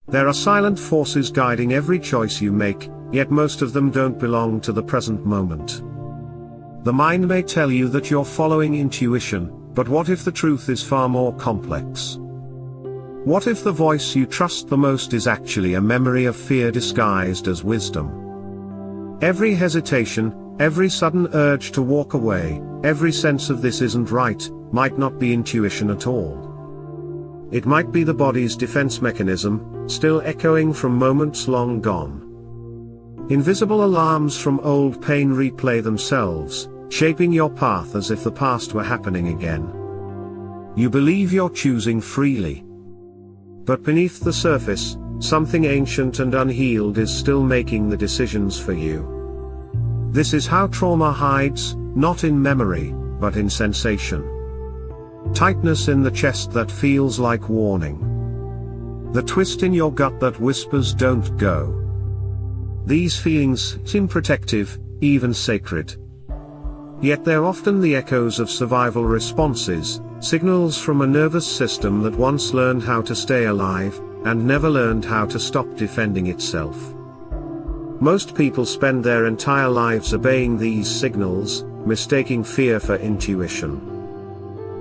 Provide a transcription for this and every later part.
There are silent forces guiding every choice you make, yet most of them don't belong to the present moment. The mind may tell you that you're following intuition, but what if the truth is far more complex? What if the voice you trust the most is actually a memory of fear disguised as wisdom? Every hesitation, every sudden urge to walk away, every sense of this isn't right, might not be intuition at all. It might be the body's defense mechanism, still echoing from moments long gone. Invisible alarms from old pain replay themselves, shaping your path as if the past were happening again. You believe you're choosing freely. But beneath the surface, something ancient and unhealed is still making the decisions for you. This is how trauma hides, not in memory, but in sensation. Tightness in the chest that feels like warning. The twist in your gut that whispers don't go. These feelings seem protective, even sacred. Yet they're often the echoes of survival responses, signals from a nervous system that once learned how to stay alive, and never learned how to stop defending itself. Most people spend their entire lives obeying these signals, mistaking fear for intuition.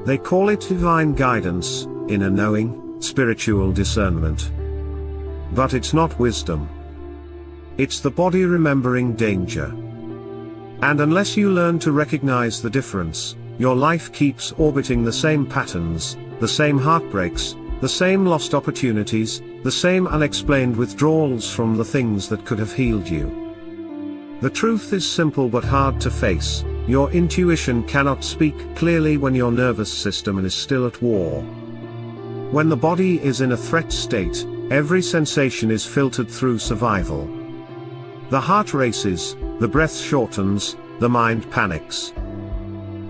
They call it divine guidance, inner knowing, spiritual discernment. But it's not wisdom. It's the body remembering danger. And unless you learn to recognize the difference, your life keeps orbiting the same patterns, the same heartbreaks, the same lost opportunities, the same unexplained withdrawals from the things that could have healed you. The truth is simple but hard to face. Your intuition cannot speak clearly when your nervous system is still at war. When the body is in a threat state, every sensation is filtered through survival. The heart races, the breath shortens, the mind panics.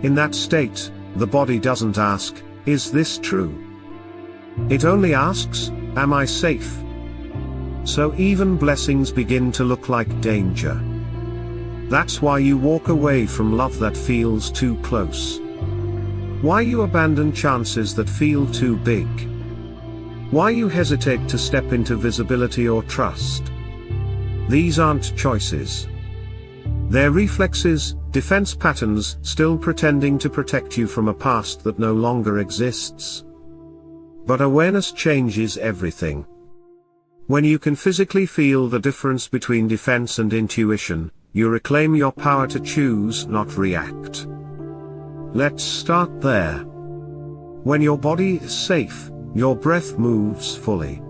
In that state, the body doesn't ask, "Is this true?" It only asks, "Am I safe?" So even blessings begin to look like danger. That's why you walk away from love that feels too close. Why you abandon chances that feel too big. Why you hesitate to step into visibility or trust. These aren't choices. They're reflexes, defense patterns, still pretending to protect you from a past that no longer exists. But awareness changes everything. When you can physically feel the difference between defense and intuition, you reclaim your power to choose, not react. Let's start there. When your body is safe, your breath moves fully.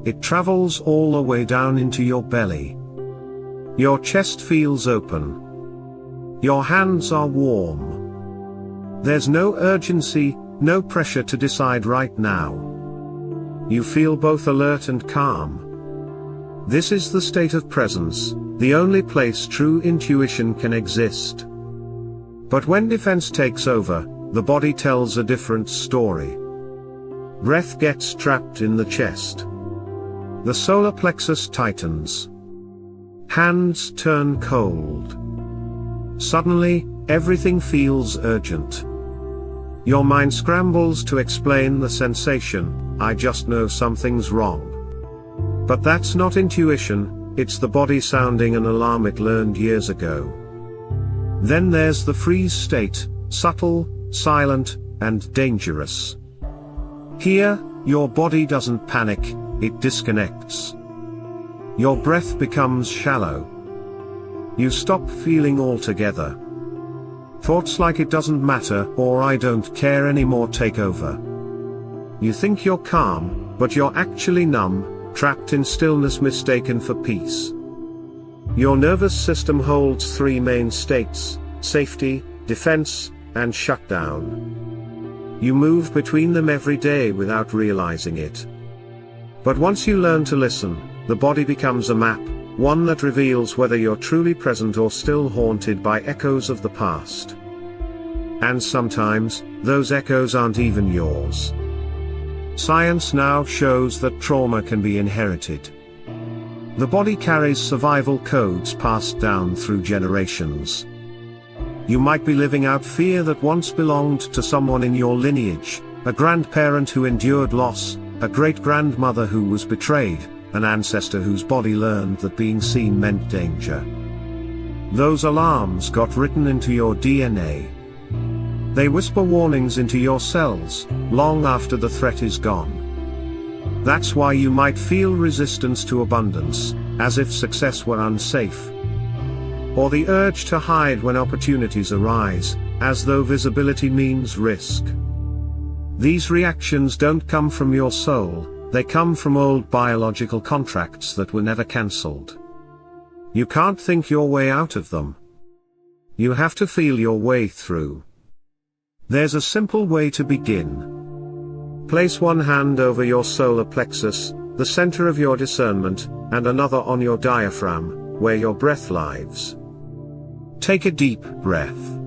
It travels all the way down into your belly. Your chest feels open. Your hands are warm. There's no urgency, no pressure to decide right now. You feel both alert and calm. This is the state of presence, the only place true intuition can exist. But when defense takes over, the body tells a different story. Breath gets trapped in the chest. The solar plexus tightens. Hands turn cold. Suddenly, everything feels urgent. Your mind scrambles to explain the sensation, "I just know something's wrong." But that's not intuition, it's the body sounding an alarm it learned years ago. Then there's the freeze state, subtle, silent, and dangerous. Here, your body doesn't panic, it disconnects. Your breath becomes shallow. You stop feeling altogether. Thoughts like "it doesn't matter" or "I don't care anymore" take over. You think you're calm, but you're actually numb, trapped in stillness mistaken for peace. Your nervous system holds three main states: safety, defense, and shutdown. You move between them every day without realizing it. But once you learn to listen, the body becomes a map, one that reveals whether you're truly present or still haunted by echoes of the past. And sometimes, those echoes aren't even yours. Science now shows that trauma can be inherited. The body carries survival codes passed down through generations. You might be living out fear that once belonged to someone in your lineage, a grandparent who endured loss, a great-grandmother who was betrayed, an ancestor whose body learned that being seen meant danger. Those alarms got written into your DNA. They whisper warnings into your cells, long after the threat is gone. That's why you might feel resistance to abundance, as if success were unsafe. Or the urge to hide when opportunities arise, as though visibility means risk. These reactions don't come from your soul, they come from old biological contracts that were never cancelled. You can't think your way out of them. You have to feel your way through. There's a simple way to begin. Place one hand over your solar plexus, the center of your discernment, and another on your diaphragm, where your breath lives. Take a deep breath.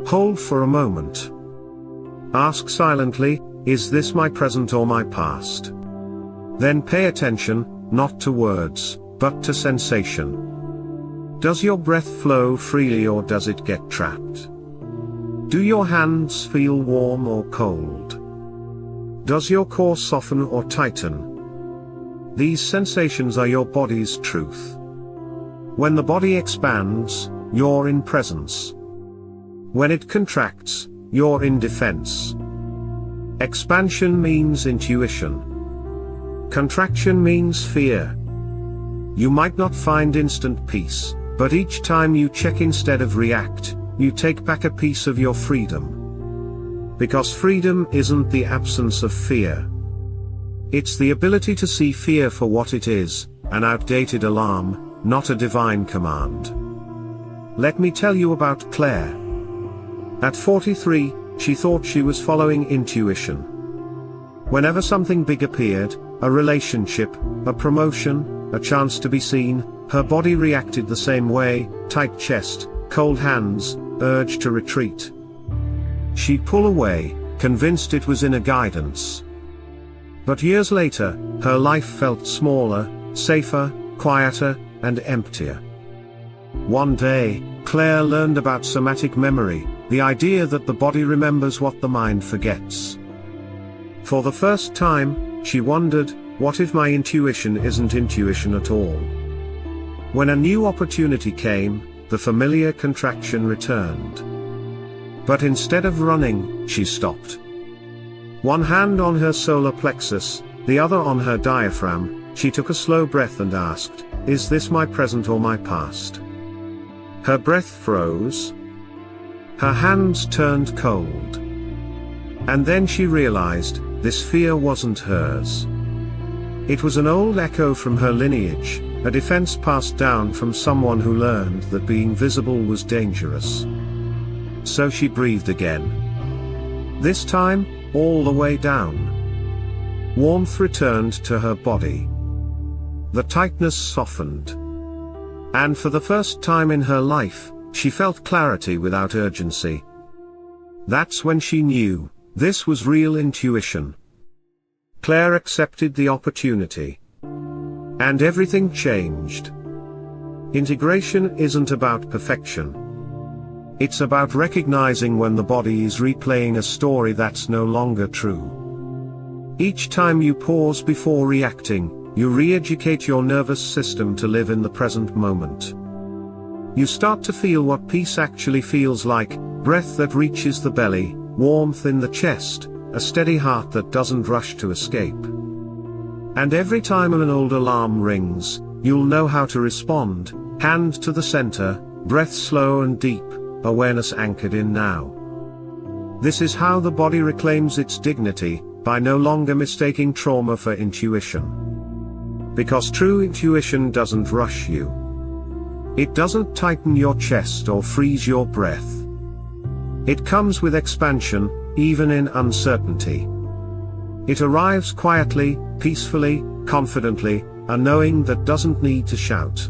Hold for a moment. Ask silently, is this my present or my past? Then pay attention, not to words, but to sensation. Does your breath flow freely or does it get trapped? Do your hands feel warm or cold? Does your core soften or tighten? These sensations are your body's truth. When the body expands, you're in presence. When it contracts, you're in defense. Expansion means intuition. Contraction means fear. You might not find instant peace, but each time you check instead of react, you take back a piece of your freedom. Because freedom isn't the absence of fear. It's the ability to see fear for what it is, an outdated alarm, not a divine command. Let me tell you about Claire. At 43, she thought she was following intuition. Whenever something big appeared, a relationship, a promotion, a chance to be seen, her body reacted the same way, tight chest, cold hands, urge to retreat. She'd pull away, convinced it was inner guidance. But years later, her life felt smaller, safer, quieter, and emptier. One day, Claire learned about somatic memory, the idea that the body remembers what the mind forgets. For the first time, she wondered, what if my intuition isn't intuition at all? When a new opportunity came, the familiar contraction returned. But instead of running, she stopped. One hand on her solar plexus, the other on her diaphragm, she took a slow breath and asked, is this my present or my past? Her breath froze. Her hands turned cold. And then she realized, this fear wasn't hers. It was an old echo from her lineage, a defense passed down from someone who learned that being visible was dangerous. So she breathed again. This time, all the way down. Warmth returned to her body. The tightness softened. And for the first time in her life, she felt clarity without urgency. That's when she knew, this was real intuition. Claire accepted the opportunity. And everything changed. Integration isn't about perfection. It's about recognizing when the body is replaying a story that's no longer true. Each time you pause before reacting, you re-educate your nervous system to live in the present moment. You start to feel what peace actually feels like, breath that reaches the belly, warmth in the chest, a steady heart that doesn't rush to escape. And every time an old alarm rings, you'll know how to respond, hand to the center, breath slow and deep, awareness anchored in now. This is how the body reclaims its dignity, by no longer mistaking trauma for intuition. Because true intuition doesn't rush you. It doesn't tighten your chest or freeze your breath. It comes with expansion, even in uncertainty. It arrives quietly, peacefully, confidently, a knowing that doesn't need to shout.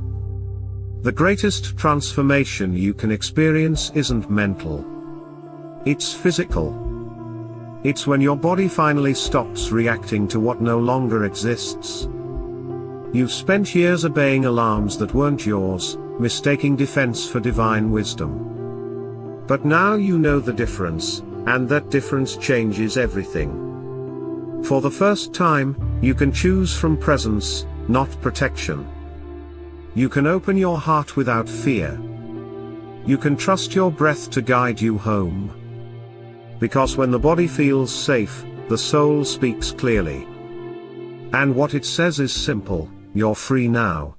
The greatest transformation you can experience isn't mental. It's physical. It's when your body finally stops reacting to what no longer exists. You've spent years obeying alarms that weren't yours, mistaking defense for divine wisdom. But now you know the difference, and that difference changes everything. For the first time, you can choose from presence, not protection. You can open your heart without fear. You can trust your breath to guide you home. Because when the body feels safe, the soul speaks clearly. And what it says is simple: you're free now.